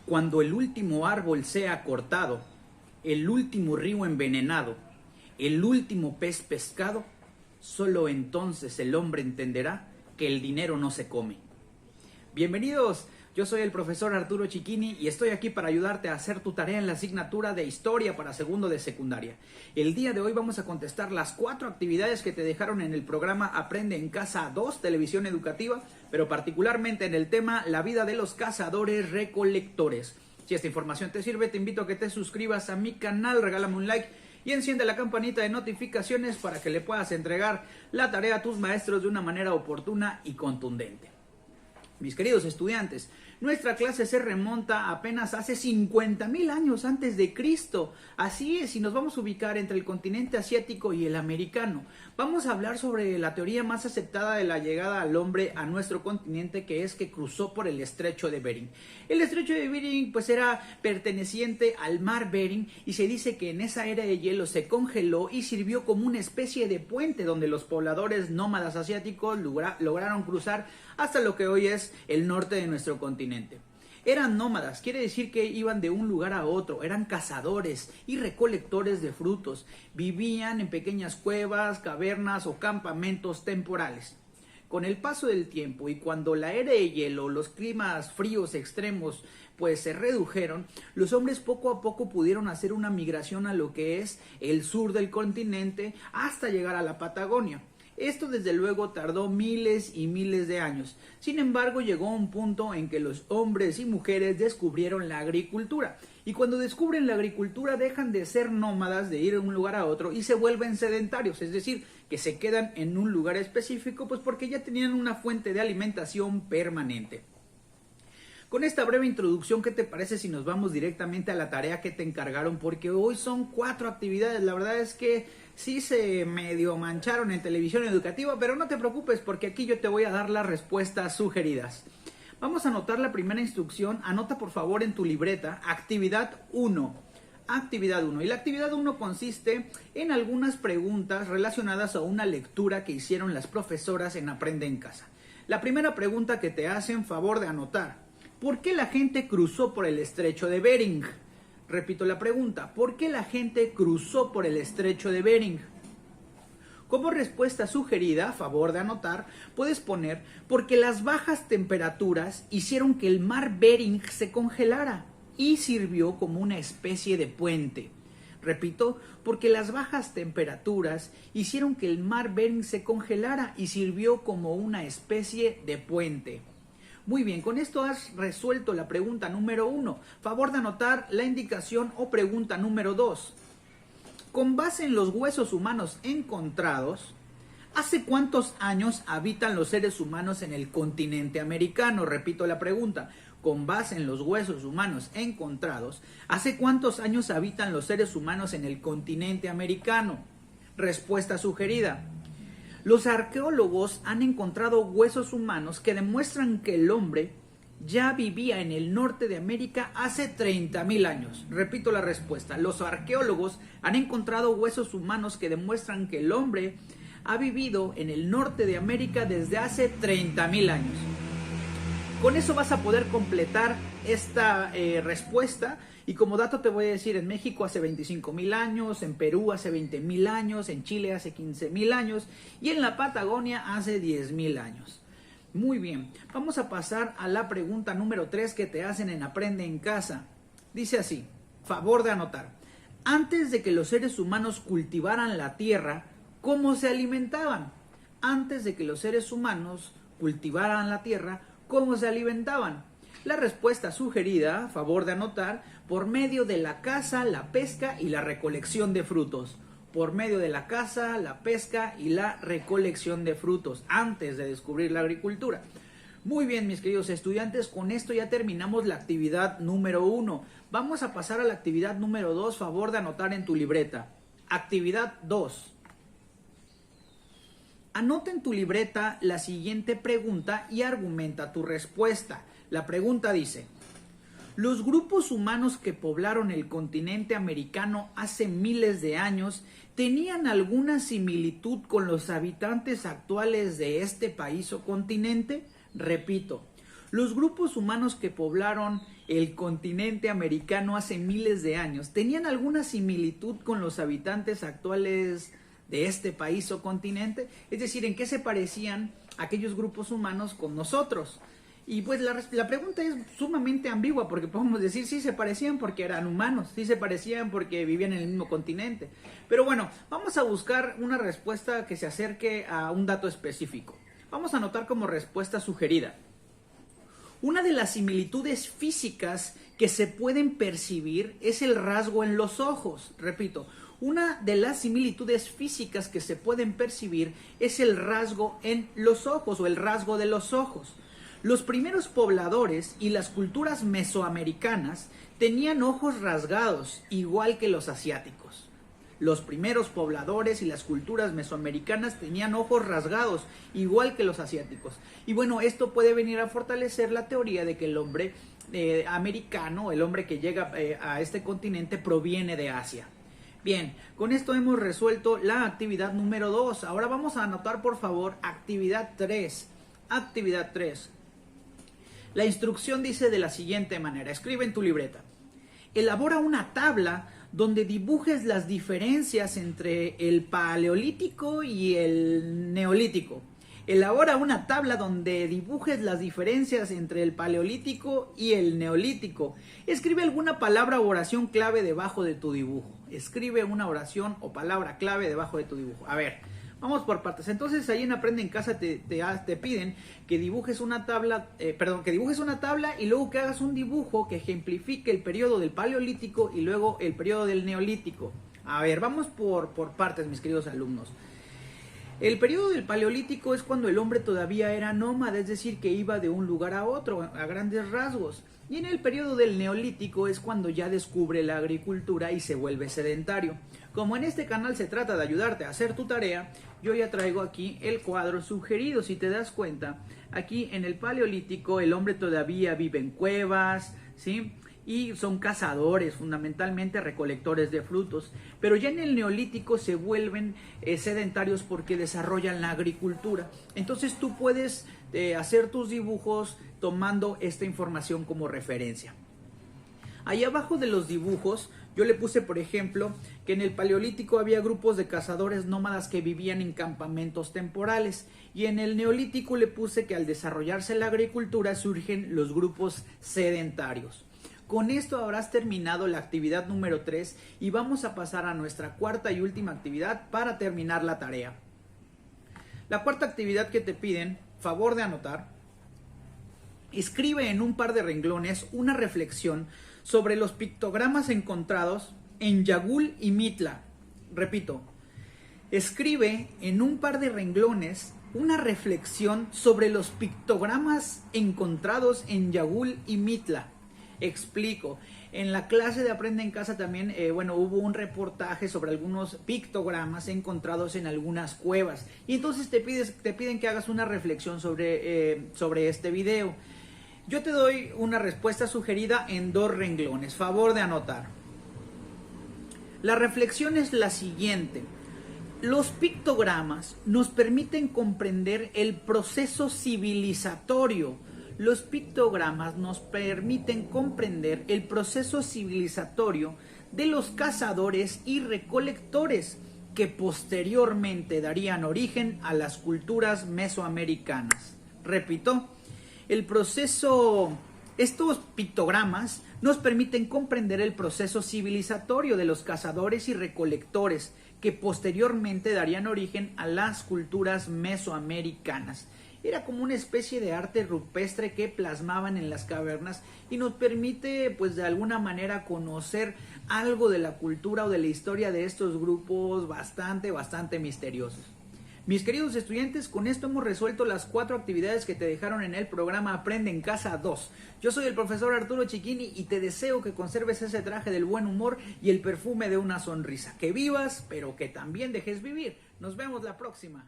Cuando el último árbol sea cortado, el último río envenenado, el último pez pescado, solo entonces el hombre entenderá que el dinero no se come. Bienvenidos, yo soy el profesor Arturo Chiquini y estoy aquí para ayudarte a hacer tu tarea en la asignatura de Historia para segundo de secundaria. El día de hoy vamos a contestar las 4 actividades que te dejaron en el programa Aprende en Casa 2, Televisión Educativa, pero particularmente en el tema La vida de los cazadores recolectores. Si esta información te sirve, te invito a que te suscribas a mi canal, regálame un like y enciende la campanita de notificaciones para que le puedas entregar la tarea a tus maestros de una manera oportuna y contundente. Mis queridos estudiantes, nuestra clase se remonta apenas hace 50,000 años antes de Cristo. Así es, y nos vamos a ubicar entre el continente asiático y el americano. Vamos a hablar sobre la teoría más aceptada de la llegada al hombre a nuestro continente, que es que cruzó por el estrecho de Bering. El estrecho de Bering pues era perteneciente al mar Bering y se dice que en esa era de hielo se congeló y sirvió como una especie de puente donde los pobladores nómadas asiáticos lograron cruzar hasta lo que hoy es el norte de nuestro continente. Eran nómadas, quiere decir que iban de un lugar a otro, eran cazadores y recolectores de frutos, vivían en pequeñas cuevas, cavernas o campamentos temporales. Con el paso del tiempo y cuando la era de hielo, los climas fríos extremos pues se redujeron, los hombres poco a poco pudieron hacer una migración a lo que es el sur del continente hasta llegar a la Patagonia. Esto desde luego tardó miles y miles de años. Sin embargo, llegó un punto en que los hombres y mujeres descubrieron la agricultura. Y cuando descubren la agricultura dejan de ser nómadas, de ir de un lugar a otro y se vuelven sedentarios. Es decir, que se quedan en un lugar específico pues porque ya tenían una fuente de alimentación permanente. Con esta breve introducción, ¿qué te parece si nos vamos directamente a la tarea que te encargaron? Porque hoy son 4 actividades. La verdad es que sí se medio mancharon en televisión educativa, pero no te preocupes porque aquí yo te voy a dar las respuestas sugeridas. Vamos a anotar la primera instrucción. Anota por favor en tu libreta actividad 1. Actividad 1. Y la actividad 1 consiste en algunas preguntas relacionadas a una lectura que hicieron las profesoras en Aprende en Casa. La primera pregunta que te hacen, favor de anotar: ¿por qué la gente cruzó por el estrecho de Bering? Repito la pregunta: ¿por qué la gente cruzó por el estrecho de Bering? Como respuesta sugerida, a favor de anotar, puedes poner: porque las bajas temperaturas hicieron que el mar Bering se congelara y sirvió como una especie de puente. Repito, porque las bajas temperaturas hicieron que el mar Bering se congelara y sirvió como una especie de puente. Muy bien, con esto has resuelto la pregunta número 1. Favor de anotar la indicación o pregunta número 2. Con base en los huesos humanos encontrados, ¿hace cuántos años habitan los seres humanos en el continente americano? Repito la pregunta. Con base en los huesos humanos encontrados, ¿hace cuántos años habitan los seres humanos en el continente americano? Respuesta sugerida: los arqueólogos han encontrado huesos humanos que demuestran que el hombre ya vivía en el norte de América hace 30,000 años. Repito la respuesta. Los arqueólogos han encontrado huesos humanos que demuestran que el hombre ha vivido en el norte de América desde hace 30,000 años. Con eso vas a poder completar esta respuesta. Y como dato te voy a decir: en México hace 25,000 años, en Perú hace 20,000 años, en Chile hace 15,000 años y en la Patagonia hace 10,000 años. Muy bien, vamos a pasar a la pregunta número 3 que te hacen en Aprende en Casa. Dice así, favor de anotar: antes de que los seres humanos cultivaran la tierra, ¿cómo se alimentaban? Antes de que los seres humanos cultivaran la tierra, ¿cómo se alimentaban? La respuesta sugerida, a favor de anotar: por medio de la caza, la pesca y la recolección de frutos. Por medio de la caza, la pesca y la recolección de frutos, antes de descubrir la agricultura. Muy bien, mis queridos estudiantes, con esto ya terminamos la actividad número 1. Vamos a pasar a la actividad número 2, favor de anotar en tu libreta. Actividad 2. Anota en tu libreta la siguiente pregunta y argumenta tu respuesta. La pregunta dice: los grupos humanos que poblaron el continente americano hace miles de años tenían alguna similitud con los habitantes actuales de este país o continente. Repito, Los grupos humanos que poblaron el continente americano hace miles de años tenían alguna similitud con los habitantes actuales de este país o continente, es decir, ¿en qué se parecían aquellos grupos humanos con nosotros? Y pues la pregunta es sumamente ambigua, porque podemos decir sí se parecían porque eran humanos, sí se parecían porque vivían en el mismo continente. Pero bueno, vamos a buscar una respuesta que se acerque a un dato específico. Vamos a anotar como respuesta sugerida: una de las similitudes físicas que se pueden percibir es el rasgo en los ojos. Repito, una de las similitudes físicas que se pueden percibir es el rasgo en los ojos o el rasgo de los ojos. Los primeros pobladores y las culturas mesoamericanas tenían ojos rasgados, igual que los asiáticos. Los primeros pobladores y las culturas mesoamericanas tenían ojos rasgados, igual que los asiáticos. Y bueno, esto puede venir a fortalecer la teoría de que el hombre americano, el hombre que llega a este continente, proviene de Asia. Bien, con esto hemos resuelto la actividad número 2. Ahora vamos a anotar, por favor, actividad 3. Actividad 3. La instrucción dice de la siguiente manera: escribe en tu libreta. Elabora una tabla donde dibujes las diferencias entre el paleolítico y el neolítico. Elabora una tabla donde dibujes las diferencias entre el paleolítico y el neolítico. Escribe alguna palabra o oración clave debajo de tu dibujo. Escribe una oración o palabra clave debajo de tu dibujo. A ver, vamos por partes. Entonces, ahí en Aprende en Casa te piden que dibujes una tabla, y luego que hagas un dibujo que ejemplifique el periodo del Paleolítico y luego el periodo del Neolítico. A ver, vamos por partes, mis queridos alumnos. El periodo del Paleolítico es cuando el hombre todavía era nómada, es decir, que iba de un lugar a otro, a grandes rasgos. Y en el periodo del Neolítico es cuando ya descubre la agricultura y se vuelve sedentario. Como en este canal se trata de ayudarte a hacer tu tarea, yo ya traigo aquí el cuadro sugerido. Si te das cuenta, aquí en el Paleolítico el hombre todavía vive en cuevas, ¿sí? Y son cazadores, fundamentalmente recolectores de frutos. Pero ya en el Neolítico se vuelven sedentarios porque desarrollan la agricultura. Entonces tú puedes hacer tus dibujos tomando esta información como referencia. Ahí abajo de los dibujos yo le puse, por ejemplo, que en el Paleolítico había grupos de cazadores nómadas que vivían en campamentos temporales. Y en el Neolítico le puse que al desarrollarse la agricultura surgen los grupos sedentarios. Con esto habrás terminado la actividad número 3 y vamos a pasar a nuestra cuarta y última actividad para terminar la tarea. La cuarta actividad que te piden, favor de anotar: escribe en un par de renglones una reflexión sobre los pictogramas encontrados en Yagul y Mitla. Repito, escribe en un par de renglones una reflexión sobre los pictogramas encontrados en Yagul y Mitla. Explico. En la clase de Aprende en Casa también, hubo un reportaje sobre algunos pictogramas encontrados en algunas cuevas. Y entonces te piden que hagas una reflexión sobre este video. Yo te doy una respuesta sugerida en 2 renglones. Favor de anotar. La reflexión es la siguiente: los pictogramas nos permiten comprender el proceso civilizatorio. Los pictogramas nos permiten comprender el proceso civilizatorio de los cazadores y recolectores que posteriormente darían origen a las culturas mesoamericanas. Repito, estos pictogramas nos permiten comprender el proceso civilizatorio de los cazadores y recolectores que posteriormente darían origen a las culturas mesoamericanas. Era como una especie de arte rupestre que plasmaban en las cavernas y nos permite, pues, de alguna manera conocer algo de la cultura o de la historia de estos grupos bastante misteriosos. Mis queridos estudiantes, con esto hemos resuelto las 4 actividades que te dejaron en el programa Aprende en Casa 2. Yo soy el profesor Arturo Chiquini y te deseo que conserves ese traje del buen humor y el perfume de una sonrisa. Que vivas, pero que también dejes vivir. Nos vemos la próxima.